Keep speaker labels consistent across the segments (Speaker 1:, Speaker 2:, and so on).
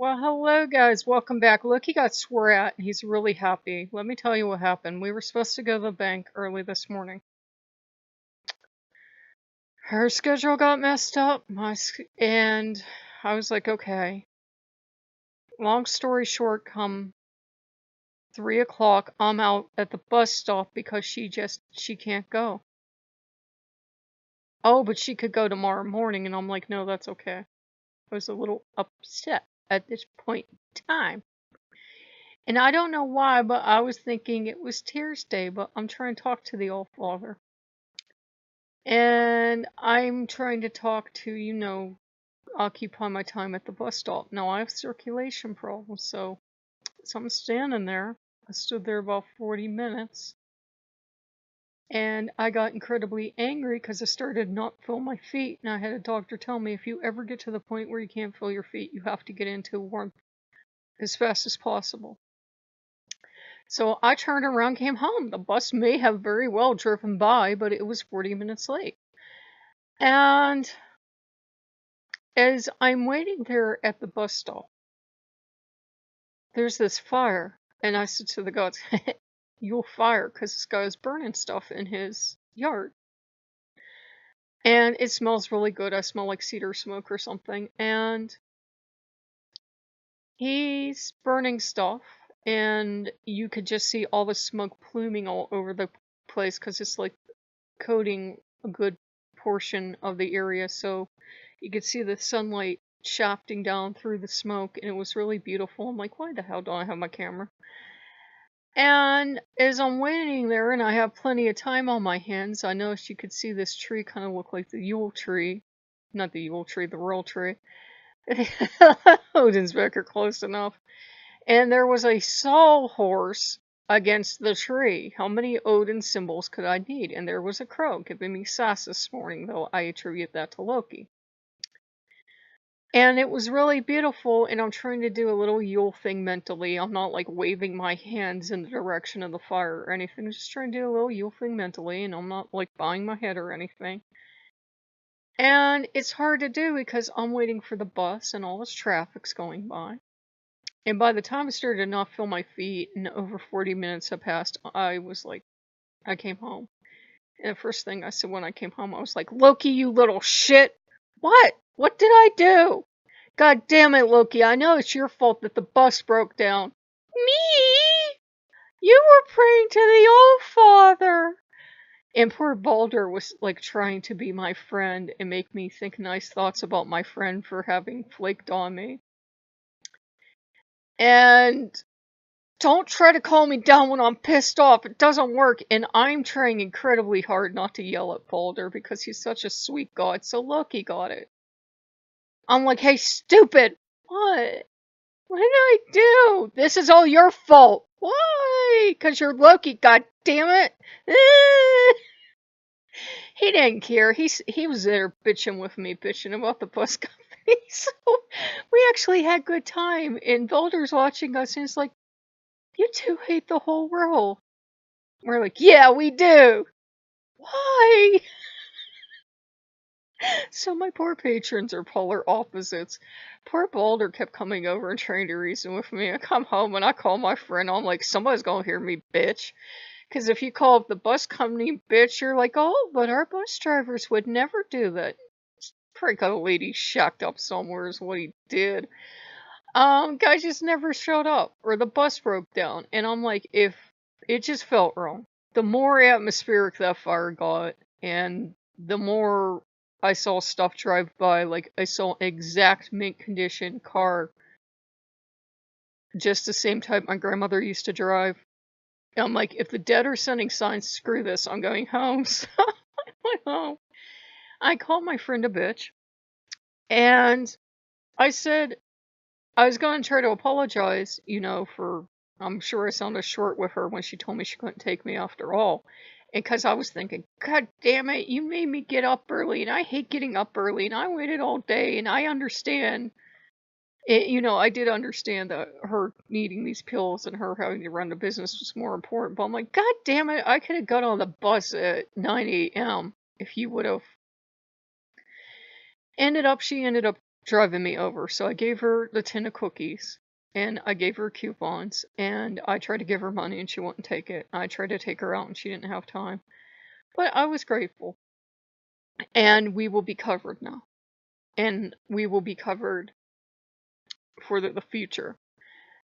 Speaker 1: Well, hello guys, welcome back. Loki got swore at and he's really happy. Let me tell you what happened. We were supposed to go to the bank early this morning. Her schedule got messed up, and I was like, okay. Long story short, come 3 o'clock, I'm out at the bus stop because she can't go. Oh, but she could go tomorrow morning, and I'm like, no, that's okay. I was a little upset at this point in time. And I don't know why, but I was thinking it was Tears Day, but I'm trying to talk to the All Father. And I'm trying to talk to, occupy my time at the bus stop. Now I have circulation problems, so I'm standing there. I stood there about 40 minutes. And I got incredibly angry because I started not feel my feet. And I had a doctor tell me if you ever get to the point where you can't feel your feet, you have to get into warmth as fast as possible. So I turned around, came home. The bus may have very well driven by, but it was 40 minutes late. And as I'm waiting there at the bus stop, there's this fire. And I said to the guards, you'll fire because this guy is burning stuff in his yard. And it smells really good. I smell like cedar smoke or something. And he's burning stuff. And you could just see all the smoke pluming all over the place because it's like coating a good portion of the area, so you could see the sunlight shafting down through the smoke, and it was really beautiful. I'm like, why the hell don't I have my camera? And as I'm waiting there, and I have plenty of time on my hands, I noticed you could see this tree kind of look like the Yule tree. Not the Yule tree, the Royal tree. Odin's Becker, close enough. And there was a sawhorse against the tree. How many Odin symbols could I need? And there was a crow giving me sass this morning, though I attribute that to Loki. And it was really beautiful, and I'm trying to do a little Yule thing mentally. I'm not like waving my hands in the direction of the fire or anything. I'm just trying to do a little Yule thing mentally, and I'm not like bowing my head or anything. And it's hard to do because I'm waiting for the bus and all this traffic's going by. And by the time I started to not feel my feet and over 40 minutes had passed, I came home. And the first thing I said when I came home, I was like, Loki, you little shit! What? What did I do? God damn it, Loki, I know it's your fault that the bus broke down. Me? You were praying to the Old Father! And poor Balder was like trying to be my friend and make me think nice thoughts about my friend for having flaked on me. And don't try to calm me down when I'm pissed off. It doesn't work. And I'm trying incredibly hard not to yell at Balder because he's such a sweet god. So Loki got it. I'm like, hey, stupid. What? What did I do? This is all your fault. Why? Because you're Loki, god damn it. He didn't care. He was there bitching with me, bitching about the bus company. So we actually had good time. And Balder's watching us and he's like, you two hate the whole world. We're like, yeah, we do. Why? So my poor patrons are polar opposites. Poor Balder kept coming over and trying to reason with me. I come home and I call my friend. I'm like, somebody's gonna hear me, bitch. Because if you call up the bus company bitch, you're like, oh, but our bus drivers would never do that. Probably got a lady shacked up somewhere is what he did. Guy just never showed up, or the bus broke down, and I'm like, if it just felt wrong. The more atmospheric that fire got, and the more I saw stuff drive by, like I saw exact mint condition car, just the same type my grandmother used to drive. And I'm like, if the dead are sending signs, screw this, I'm going home. So I went home. I called my friend a bitch, and I said, I was going to try to apologize, for, I'm sure I sounded short with her when she told me she couldn't take me after all. And because I was thinking, God damn it, you made me get up early, and I hate getting up early, and I waited all day, and I understand. I did understand that her needing these pills and her having to run the business was more important. But I'm like, God damn it, I could have got on the bus at 9 a.m. if you would have. She ended up driving me over. So I gave her the tin of cookies and I gave her coupons and I tried to give her money and she wouldn't take it. I tried to take her out and she didn't have time. But I was grateful. And we will be covered now. And we will be covered for the future.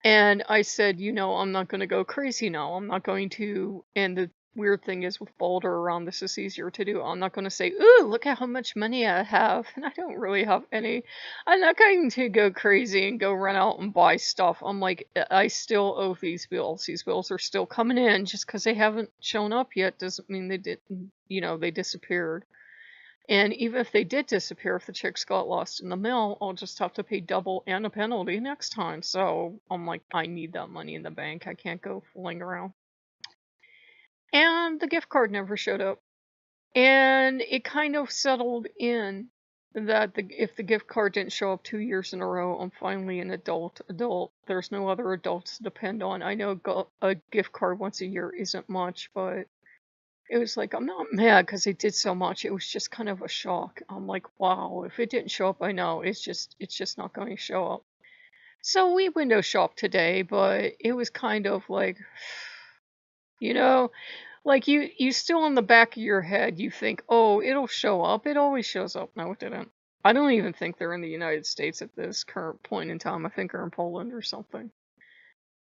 Speaker 1: And I said, I'm not going to go crazy now. I'm not going to. And the weird thing is with Boulder around, this is easier to do. I'm not going to say, ooh, look at how much money I have. And I don't really have any. I'm not going to go crazy and go run out and buy stuff. I'm like, I still owe these bills. These bills are still coming in. Just because they haven't shown up yet doesn't mean they didn't, they disappeared. And even if they did disappear, if the checks got lost in the mail, I'll just have to pay double and a penalty next time. So I'm like, I need that money in the bank. I can't go fooling around. And the gift card never showed up. And it kind of settled in that if the gift card didn't show up 2 years in a row, I'm finally an adult. There's no other adults to depend on. I know a gift card once a year isn't much, but it was like, I'm not mad because they did so much. It was just kind of a shock. I'm like, wow, if it didn't show up, I know it's just not going to show up. So we window shopped today, but it was kind of like, like you still in the back of your head, you think, oh, it'll show up. It always shows up. No, it didn't. I don't even think they're in the United States at this current point in time. I think they're in Poland or something.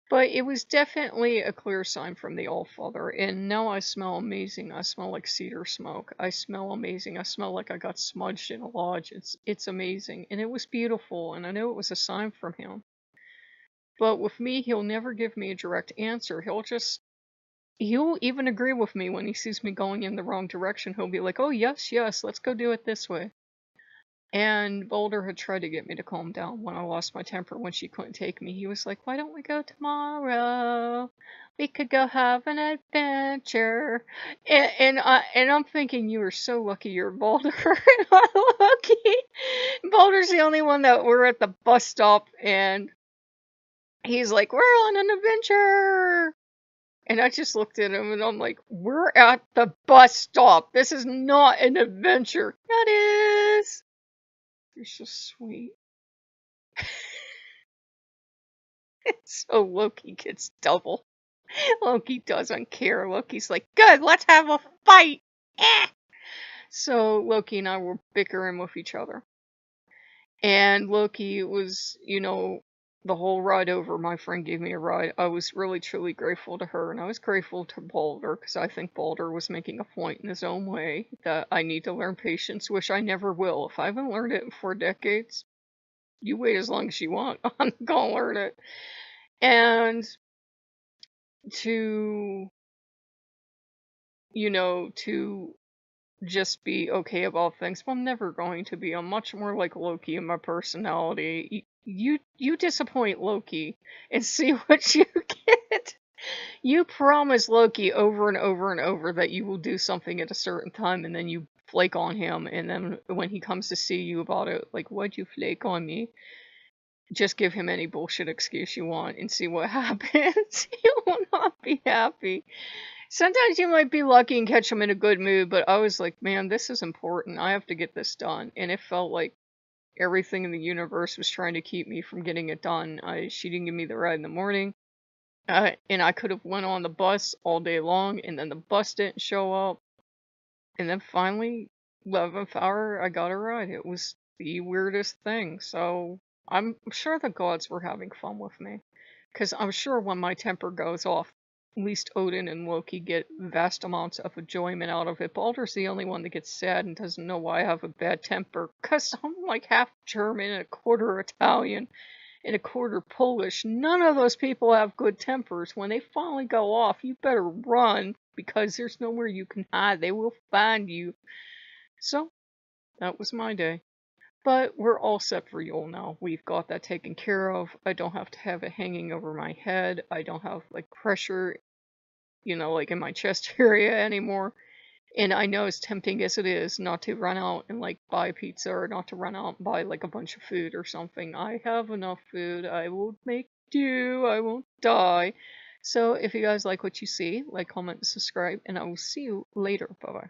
Speaker 1: But it was definitely a clear sign from the Allfather, and now I smell amazing. I smell like cedar smoke. I smell amazing. I smell like I got smudged in a lodge. It's amazing, and it was beautiful, and I know it was a sign from him. But with me, he'll never give me a direct answer. He'll even agree with me when he sees me going in the wrong direction. He'll be like, oh, yes, let's go do it this way. And Boulder had tried to get me to calm down when I lost my temper when she couldn't take me. He was like, why don't we go tomorrow? We could go have an adventure. And I'm thinking, you are so lucky you're Boulder and I'm lucky. Boulder's the only one that we're at the bus stop and he's like, we're on an adventure. And I just looked at him and I'm like, we're at the bus stop. This is not an adventure. That is. You're so sweet. So Loki gets double. Loki doesn't care. Loki's like, good, let's have a fight. Eh. So Loki and I were bickering with each other. And Loki was, the whole ride over, my friend gave me a ride. I was really, truly grateful to her. And I was grateful to Boulder because I think Boulder was making a point in his own way that I need to learn patience, which I never will. If I haven't learned it in 4 decades, you wait as long as you want. I'm gonna learn it. And to, to just be okay about things. But I'm never going to be. I'm much more like Loki in my personality. You disappoint Loki and see what you get. You promise Loki over and over and over that you will do something at a certain time, and then you flake on him, and then when he comes to see you about it, like, why'd you flake on me? Just give him any bullshit excuse you want and see what happens. He will not be happy. Sometimes you might be lucky and catch him in a good mood, but I was like, man, this is important. I have to get this done. And it felt like everything in the universe was trying to keep me from getting it done. She didn't give me the ride in the morning. And I could have went on the bus all day long, and then the bus didn't show up. And then finally, 11th hour, I got a ride. It was the weirdest thing. So I'm sure the gods were having fun with me. Because I'm sure when my temper goes off, at least Odin and Loki get vast amounts of enjoyment out of it. Balder's the only one that gets sad and doesn't know why I have a bad temper. Because I'm like half German and a quarter Italian and a quarter Polish. None of those people have good tempers. When they finally go off, you better run because there's nowhere you can hide. They will find you. So, that was my day. But we're all set for Yule now. We've got that taken care of. I don't have to have it hanging over my head. I don't have, like, pressure, like in my chest area anymore. And I know as tempting as it is not to run out and, like, buy pizza or not to run out and buy, like, a bunch of food or something. I have enough food. I will make do. I won't die. So if you guys like what you see, like, comment, and subscribe, and I will see you later. Bye-bye.